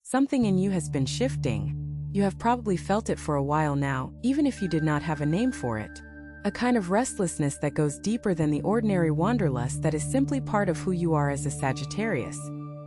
Something in you has been shifting. You have probably felt it for a while now, even if you did not have a name for it. A kind of restlessness that goes deeper than the ordinary wanderlust that is simply part of who you are as a Sagittarius.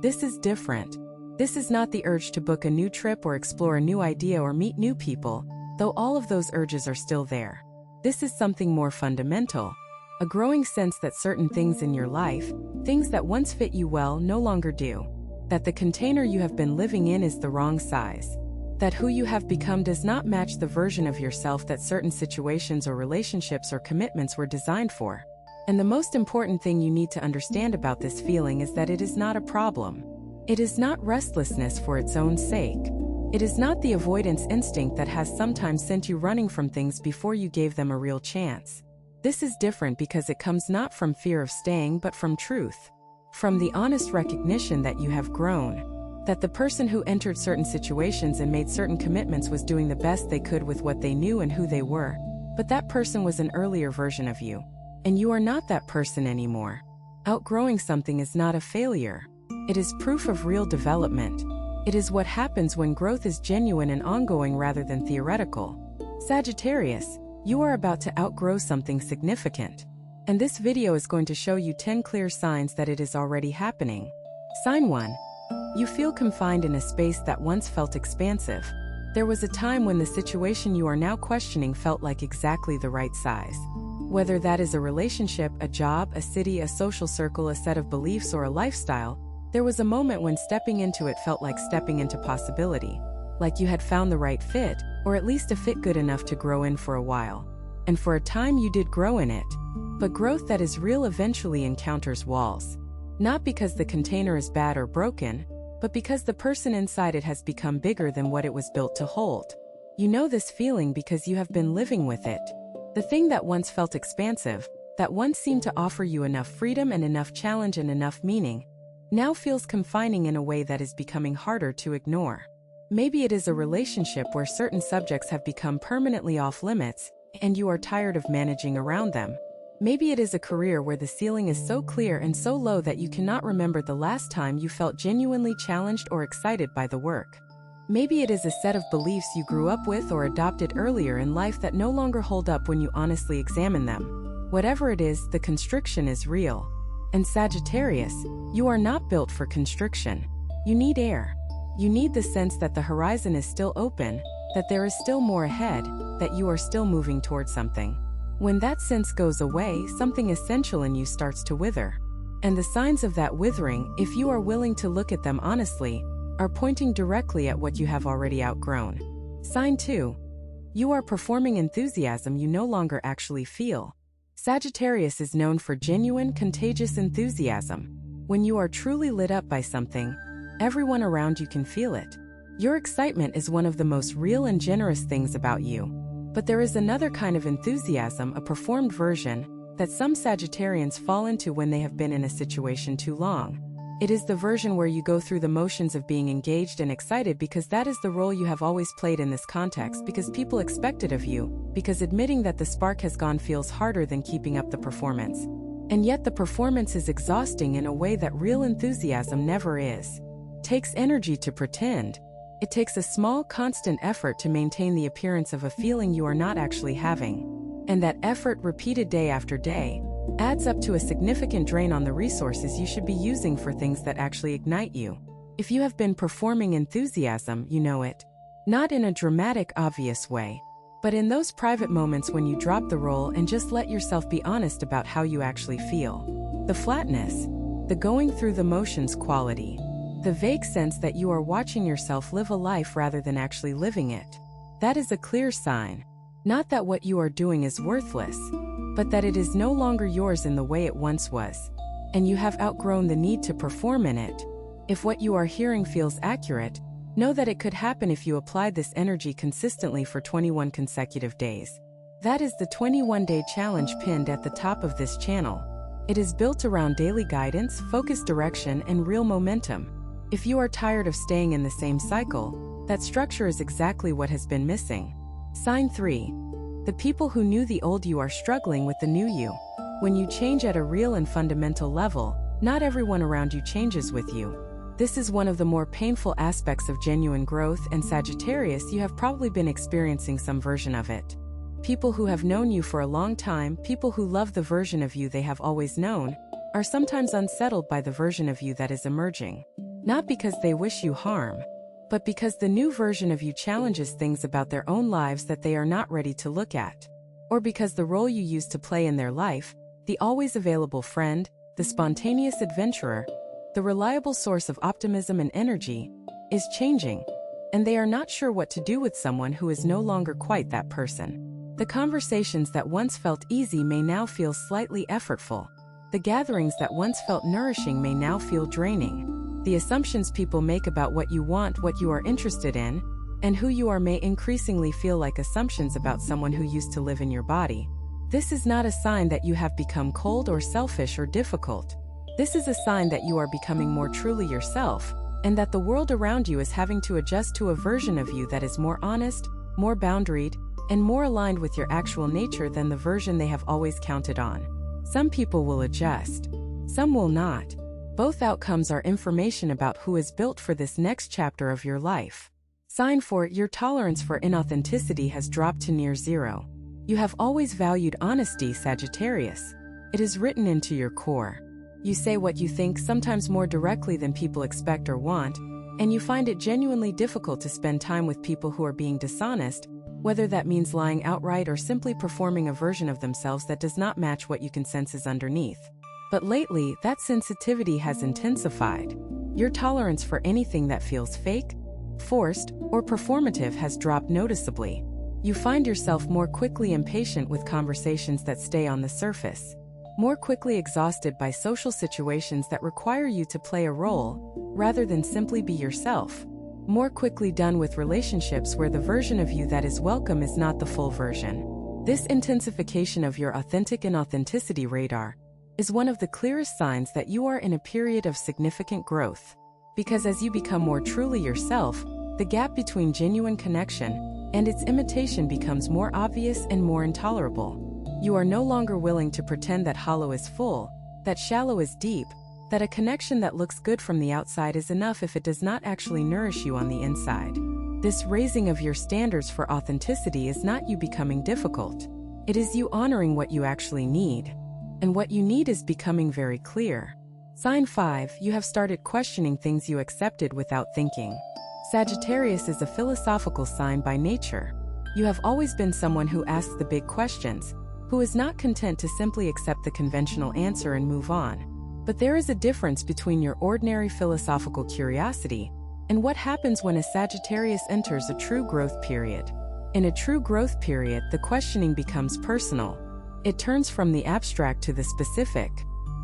This is different. This is not the urge to book a new trip or explore a new idea or meet new people, though all of those urges are still there. This is something more fundamental. A growing sense that certain things in your life, things that once fit you well, no longer do. That the container you have been living in is the wrong size. That who you have become does not match the version of yourself that certain situations or relationships or commitments were designed for. And the most important thing you need to understand about this feeling is that it is not a problem. It is not restlessness for its own sake. It is not the avoidance instinct that has sometimes sent you running from things before you gave them a real chance. This is different because it comes not from fear of staying but from truth. From the honest recognition that you have grown. That the person who entered certain situations and made certain commitments was doing the best they could with what they knew and who they were. But that person was an earlier version of you. And you are not that person anymore. Outgrowing something is not a failure. It is proof of real development. It is what happens when growth is genuine and ongoing rather than theoretical. Sagittarius, you are about to outgrow something significant. And this video is going to show you 10 clear signs that it is already happening. Sign 1. You feel confined in a space that once felt expansive. There was a time when the situation you are now questioning felt like exactly the right size. Whether that is a relationship, a job, a city, a social circle, a set of beliefs, or a lifestyle, there was a moment when stepping into it felt like stepping into possibility. Like you had found the right fit, or at least a fit good enough to grow in for a while. And for a time you did grow in it. But growth that is real eventually encounters walls. Not because the container is bad or broken, but because the person inside it has become bigger than what it was built to hold. You know this feeling because you have been living with it. The thing that once felt expansive, that once seemed to offer you enough freedom and enough challenge and enough meaning, now feels confining in a way that is becoming harder to ignore. Maybe it is a relationship where certain subjects have become permanently off limits, and you are tired of managing around them. Maybe it is a career where the ceiling is so clear and so low that you cannot remember the last time you felt genuinely challenged or excited by the work. Maybe it is a set of beliefs you grew up with or adopted earlier in life that no longer hold up when you honestly examine them. Whatever it is, the constriction is real. And Sagittarius, you are not built for constriction. You need air. You need the sense that the horizon is still open, that there is still more ahead, that you are still moving towards something. When that sense goes away, something essential in you starts to wither. And the signs of that withering, if you are willing to look at them honestly, are pointing directly at what you have already outgrown. Sign 2. You are performing enthusiasm you no longer actually feel. Sagittarius is known for genuine, contagious enthusiasm. When you are truly lit up by something, everyone around you can feel it. Your excitement is one of the most real and generous things about you. But there is another kind of enthusiasm, a performed version, that some Sagittarians fall into when they have been in a situation too long. It is the version where you go through the motions of being engaged and excited because that is the role you have always played in this context, because people expect it of you, because admitting that the spark has gone feels harder than keeping up the performance. And yet the performance is exhausting in a way that real enthusiasm never is. Takes energy to pretend. It takes a small, constant effort to maintain the appearance of a feeling you are not actually having. And that effort, repeated day after day, adds up to a significant drain on the resources you should be using for things that actually ignite you. If you have been performing enthusiasm, you know it. Not in a dramatic, obvious way, but in those private moments when you drop the role and just let yourself be honest about how you actually feel. The flatness, the going through the motions quality. The vague sense that you are watching yourself live a life rather than actually living it. That is a clear sign. Not that what you are doing is worthless, but that it is no longer yours in the way it once was. And you have outgrown the need to perform in it. If what you are hearing feels accurate, know that it could happen if you applied this energy consistently for 21 consecutive days. That is the 21-day challenge pinned at the top of this channel. It is built around daily guidance, focused direction, and real momentum. If you are tired of staying in the same cycle, that structure is exactly what has been missing. Sign 3. The people who knew the old you are struggling with the new you. When you change at a real and fundamental level, not everyone around you changes with you. This is one of the more painful aspects of genuine growth, and Sagittarius, you have probably been experiencing some version of it. People who have known you for a long time, people who love the version of you they have always known, are sometimes unsettled by the version of you that is emerging. Not because they wish you harm, but because the new version of you challenges things about their own lives that they are not ready to look at. Or because the role you used to play in their life, the always available friend, the spontaneous adventurer, the reliable source of optimism and energy, is changing, and they are not sure what to do with someone who is no longer quite that person. The conversations that once felt easy may now feel slightly effortful. The gatherings that once felt nourishing may now feel draining. The assumptions people make about what you want, what you are interested in, and who you are may increasingly feel like assumptions about someone who used to live in your body. This is not a sign that you have become cold or selfish or difficult. This is a sign that you are becoming more truly yourself, and that the world around you is having to adjust to a version of you that is more honest, more boundaried, and more aligned with your actual nature than the version they have always counted on. Some people will adjust. Some will not. Both outcomes are information about who is built for this next chapter of your life. Sign 4. Your tolerance for inauthenticity has dropped to near zero. You have always valued honesty, Sagittarius. It is written into your core. You say what you think, sometimes more directly than people expect or want, and you find it genuinely difficult to spend time with people who are being dishonest, whether that means lying outright or simply performing a version of themselves that does not match what you can sense is underneath. But lately, that sensitivity has intensified. Your tolerance for anything that feels fake, forced, or performative has dropped noticeably. You find yourself more quickly impatient with conversations that stay on the surface, more quickly exhausted by social situations that require you to play a role, rather than simply be yourself. More quickly done with relationships where the version of you that is welcome is not the full version. This intensification of your authentic and authenticity radar is one of the clearest signs that you are in a period of significant growth. Because as you become more truly yourself, the gap between genuine connection and its imitation becomes more obvious and more intolerable. You are no longer willing to pretend that hollow is full, that shallow is deep, that a connection that looks good from the outside is enough if it does not actually nourish you on the inside. This raising of your standards for authenticity is not you becoming difficult. It is you honoring what you actually need. And what you need is becoming very clear. Sign 5. You have started questioning things you accepted without thinking. Sagittarius is a philosophical sign by nature. You have always been someone who asks the big questions, who is not content to simply accept the conventional answer and move on. But there is a difference between your ordinary philosophical curiosity and what happens when a Sagittarius enters a true growth period. In a true growth period, the questioning becomes personal. It turns from the abstract to the specific.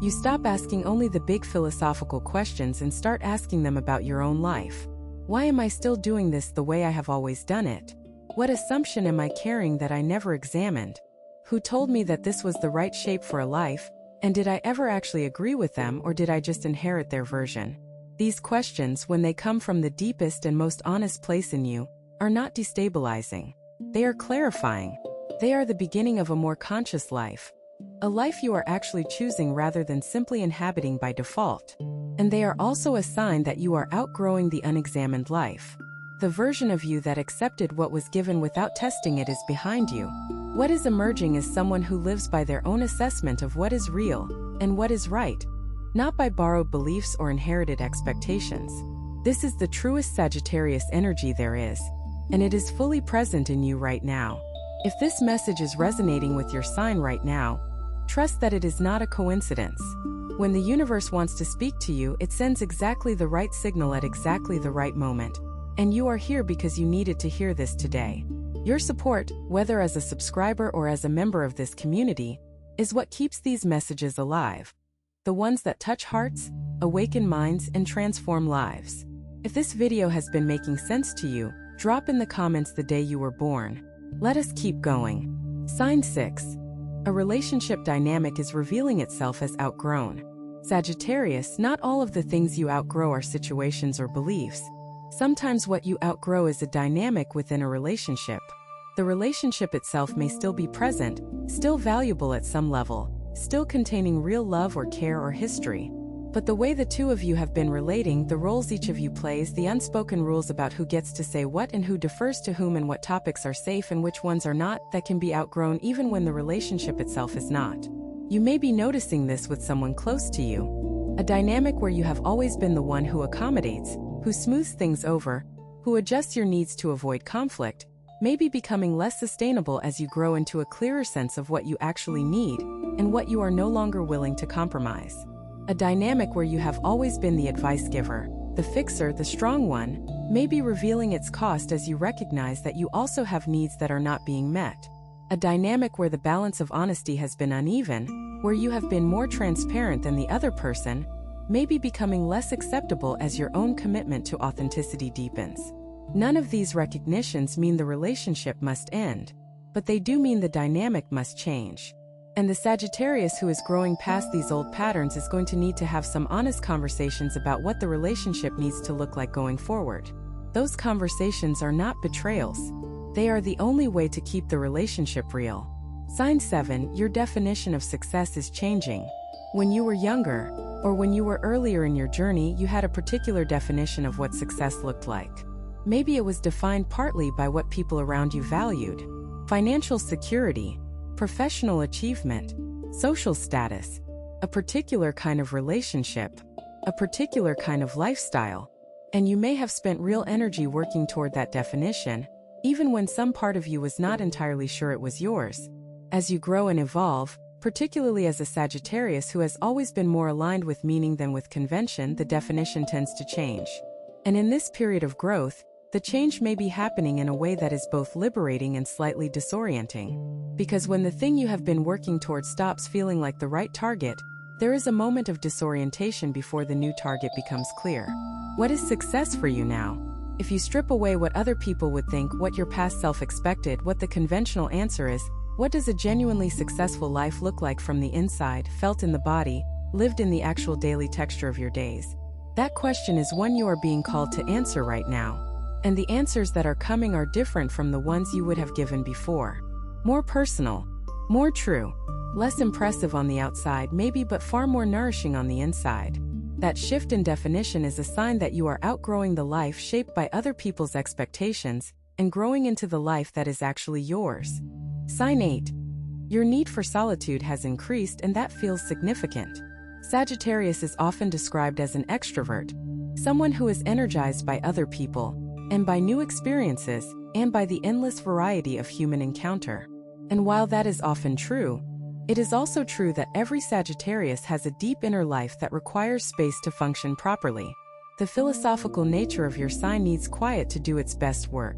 You stop asking only the big philosophical questions and start asking them about your own life. Why am I still doing this the way I have always done it? What assumption am I carrying that I never examined? Who told me that this was the right shape for a life? And did I ever actually agree with them, or did I just inherit their version? These questions, when they come from the deepest and most honest place in you, are not destabilizing. They are clarifying. They are the beginning of a more conscious life. A life you are actually choosing rather than simply inhabiting by default. And they are also a sign that you are outgrowing the unexamined life. The version of you that accepted what was given without testing it is behind you. What is emerging is someone who lives by their own assessment of what is real and what is right, not by borrowed beliefs or inherited expectations. This is the truest Sagittarius energy there is, and it is fully present in you right now. If this message is resonating with your sign right now, trust that it is not a coincidence. When the universe wants to speak to you, it sends exactly the right signal at exactly the right moment, and you are here because you needed to hear this today. Your support, whether as a subscriber or as a member of this community, is what keeps these messages alive. The ones that touch hearts, awaken minds, and transform lives. If this video has been making sense to you, drop in the comments the day you were born. Let us keep going. Sign 6. A relationship dynamic is revealing itself as outgrown. Sagittarius, not all of the things you outgrow are situations or beliefs. Sometimes what you outgrow is a dynamic within a relationship. The relationship itself may still be present, still valuable at some level, still containing real love or care or history. But the way the two of you have been relating, the roles each of you plays, the unspoken rules about who gets to say what and who defers to whom and what topics are safe and which ones are not, that can be outgrown even when the relationship itself is not. You may be noticing this with someone close to you. A dynamic where you have always been the one who accommodates, who smooths things over, who adjusts your needs to avoid conflict, may be becoming less sustainable as you grow into a clearer sense of what you actually need and what you are no longer willing to compromise. A dynamic where you have always been the advice giver, the fixer, the strong one, may be revealing its cost as you recognize that you also have needs that are not being met. A dynamic where the balance of honesty has been uneven, where you have been more transparent than the other person, may be becoming less acceptable as your own commitment to authenticity deepens. None of these recognitions mean the relationship must end, but they do mean the dynamic must change. And the Sagittarius who is growing past these old patterns is going to need to have some honest conversations about what the relationship needs to look like going forward. Those conversations are not betrayals. They are the only way to keep the relationship real. Sign 7, your definition of success is changing. When you were younger, or when you were earlier in your journey, you had a particular definition of what success looked like. Maybe it was defined partly by what people around you valued: financial security, professional achievement, social status, a particular kind of relationship, a particular kind of lifestyle, and you may have spent real energy working toward that definition, even when some part of you was not entirely sure it was yours. As you grow and evolve, particularly as a Sagittarius who has always been more aligned with meaning than with convention, the definition tends to change. And in this period of growth, the change may be happening in a way that is both liberating and slightly disorienting. Because when the thing you have been working toward stops feeling like the right target, there is a moment of disorientation before the new target becomes clear. What is success for you now? If you strip away what other people would think, what your past self expected, what the conventional answer is, what does a genuinely successful life look like from the inside, felt in the body, lived in the actual daily texture of your days? That question is one you are being called to answer right now. And the answers that are coming are different from the ones you would have given before. More personal, more true, less impressive on the outside maybe, but far more nourishing on the inside. That shift in definition is a sign that you are outgrowing the life shaped by other people's expectations and growing into the life that is actually yours. Sign 8. Your need for solitude has increased, and that feels significant. Sagittarius is often described as an extrovert, someone who is energized by other people, and by new experiences, and by the endless variety of human encounter. And while that is often true, it is also true that every Sagittarius has a deep inner life that requires space to function properly. The philosophical nature of your sign needs quiet to do its best work.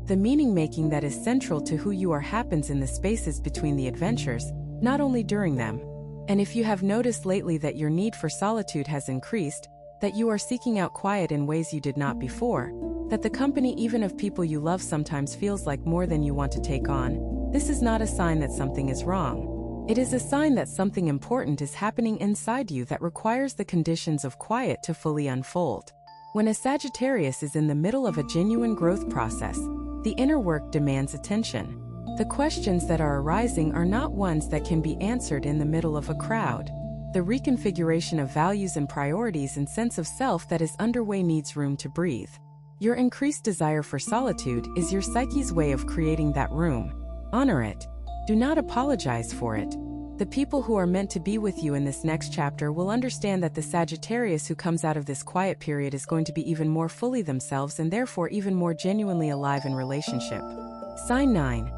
The meaning-making that is central to who you are happens in the spaces between the adventures, not only during them. And if you have noticed lately that your need for solitude has increased, that you are seeking out quiet in ways you did not before, that the company even of people you love sometimes feels like more than you want to take on, this is not a sign that something is wrong. It is a sign that something important is happening inside you that requires the conditions of quiet to fully unfold. When a Sagittarius is in the middle of a genuine growth process, the inner work demands attention. The questions that are arising are not ones that can be answered in the middle of a crowd. The reconfiguration of values and priorities and sense of self that is underway needs room to breathe. Your increased desire for solitude is your psyche's way of creating that room. Honor it. Do not apologize for it. The people who are meant to be with you in this next chapter will understand that the Sagittarius who comes out of this quiet period is going to be even more fully themselves and therefore even more genuinely alive in relationship. Sign 9.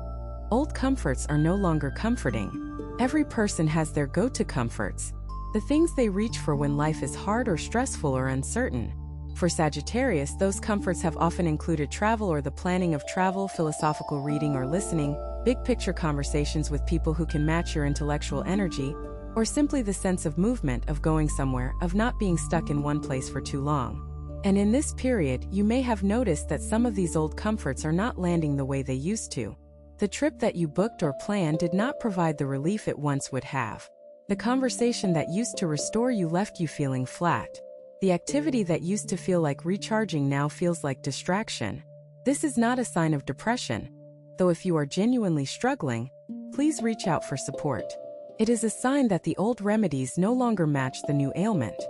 Old comforts are no longer comforting. Every person has their go-to comforts, the things they reach for when life is hard or stressful or uncertain. For Sagittarius, those comforts have often included travel or the planning of travel, philosophical reading or listening, big-picture conversations with people who can match your intellectual energy, or simply the sense of movement, of going somewhere, of not being stuck in one place for too long. And in this period, you may have noticed that some of these old comforts are not landing the way they used to. The trip that you booked or planned did not provide the relief it once would have. The conversation that used to restore you left you feeling flat. The activity that used to feel like recharging now feels like distraction. This is not a sign of depression, though if you are genuinely struggling, please reach out for support. It is a sign that the old remedies no longer match the new ailment.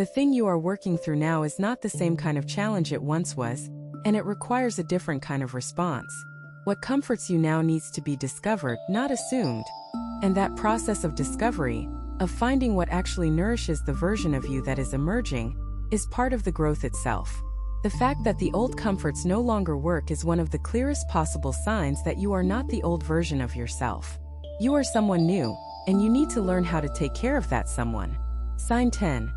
The thing you are working through now is not the same kind of challenge it once was, and it requires a different kind of response. What comforts you now needs to be discovered, not assumed. And that process of discovery, of finding what actually nourishes the version of you that is emerging, is part of the growth itself. The fact that the old comforts no longer work is one of the clearest possible signs that you are not the old version of yourself. You are someone new, and you need to learn how to take care of that someone. Sign 10.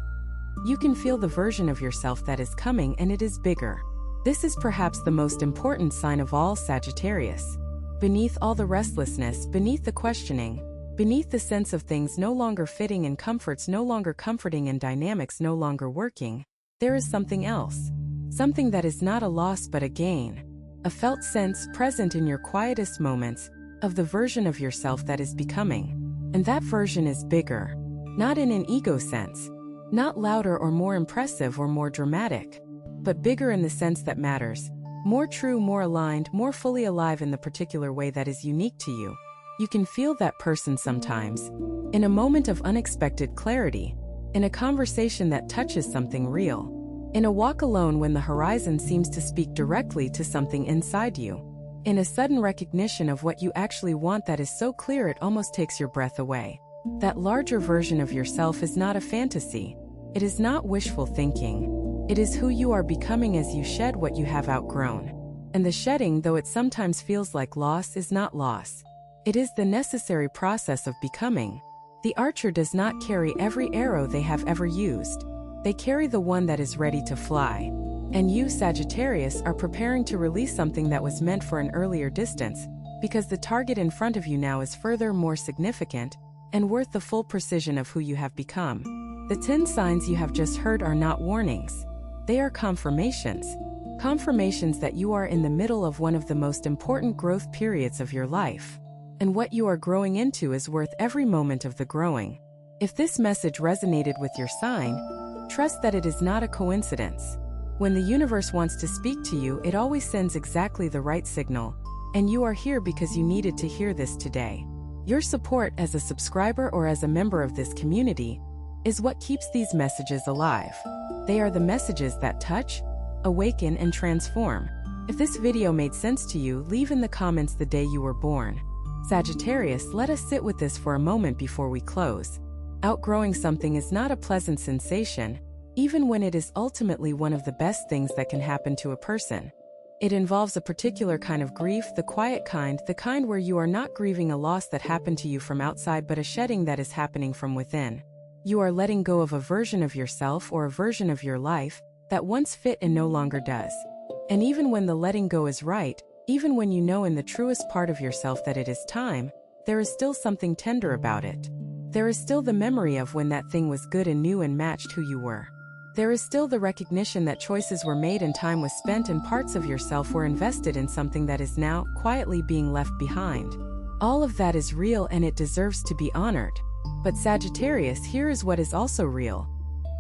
You can feel the version of yourself that is coming, and it is bigger. This is perhaps the most important sign of all, Sagittarius. Beneath all the restlessness, beneath the questioning, beneath the sense of things no longer fitting and comforts no longer comforting and dynamics no longer working, there is something else. Something that is not a loss but a gain. A felt sense present in your quietest moments of the version of yourself that is becoming. And that version is bigger. Not in an ego sense. Not louder or more impressive or more dramatic. But bigger in the sense that matters. More true, more aligned, more fully alive in the particular way that is unique to you. You can feel that person sometimes. In a moment of unexpected clarity. In a conversation that touches something real. In a walk alone when the horizon seems to speak directly to something inside you. In a sudden recognition of what you actually want that is so clear it almost takes your breath away. That larger version of yourself is not a fantasy. It is not wishful thinking. It is who you are becoming as you shed what you have outgrown. And the shedding, though it sometimes feels like loss, is not loss. It is the necessary process of becoming. The archer does not carry every arrow they have ever used. They carry the one that is ready to fly. And you, Sagittarius, are preparing to release something that was meant for an earlier distance, because the target in front of you now is further more significant, and worth the full precision of who you have become. The 10 signs you have just heard are not warnings. They are confirmations. Confirmations that you are in the middle of one of the most important growth periods of your life. And what you are growing into is worth every moment of the growing. If this message resonated with your sign, trust that it is not a coincidence. When the universe wants to speak to you, it always sends exactly the right signal, and you are here because you needed to hear this today. Your support as a subscriber or as a member of this community is what keeps these messages alive. They are the messages that touch, awaken, and transform. If this video made sense to you, leave in the comments the day you were born. Sagittarius, let us sit with this for a moment before we close. Outgrowing something is not a pleasant sensation, even when it is ultimately one of the best things that can happen to a person. It involves a particular kind of grief, the quiet kind, the kind where you are not grieving a loss that happened to you from outside but a shedding that is happening from within. You are letting go of a version of yourself or a version of your life that once fit and no longer does. And even when the letting go is right, even when you know in the truest part of yourself that it is time, there is still something tender about it. There is still the memory of when that thing was good and new and matched who you were. There is still the recognition that choices were made and time was spent and parts of yourself were invested in something that is now quietly being left behind. All of that is real and it deserves to be honored. But Sagittarius, here is what is also real.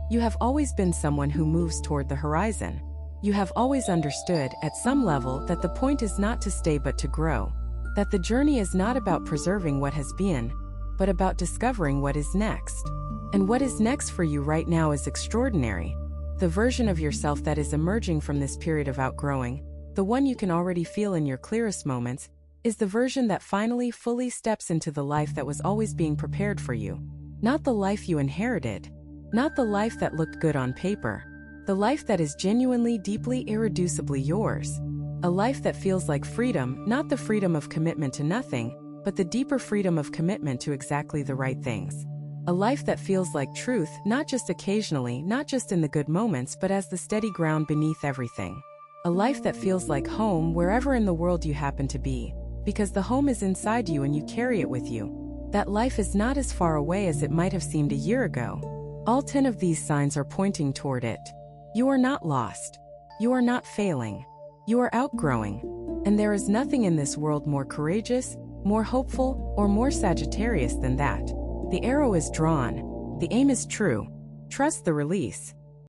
You have always been someone who moves toward the horizon. You have always understood, at some level, that the point is not to stay but to grow. That the journey is not about preserving what has been, but about discovering what is next. And what is next for you right now is extraordinary. The version of yourself that is emerging from this period of outgrowing, the one you can already feel in your clearest moments, is the version that finally fully steps into the life that was always being prepared for you. Not the life you inherited. Not the life that looked good on paper. The life that is genuinely, deeply, irreducibly yours. A life that feels like freedom, not the freedom of commitment to nothing, but the deeper freedom of commitment to exactly the right things. A life that feels like truth, not just occasionally, not just in the good moments, but as the steady ground beneath everything. A life that feels like home wherever in the world you happen to be, because the home is inside you and you carry it with you. That life is not as far away as it might have seemed a year ago. All 10 of these signs are pointing toward it. You are not lost. You are not failing. You are outgrowing. And there is nothing in this world more courageous, more hopeful, or more Sagittarius than that. The arrow is drawn. The aim is true. Trust the release.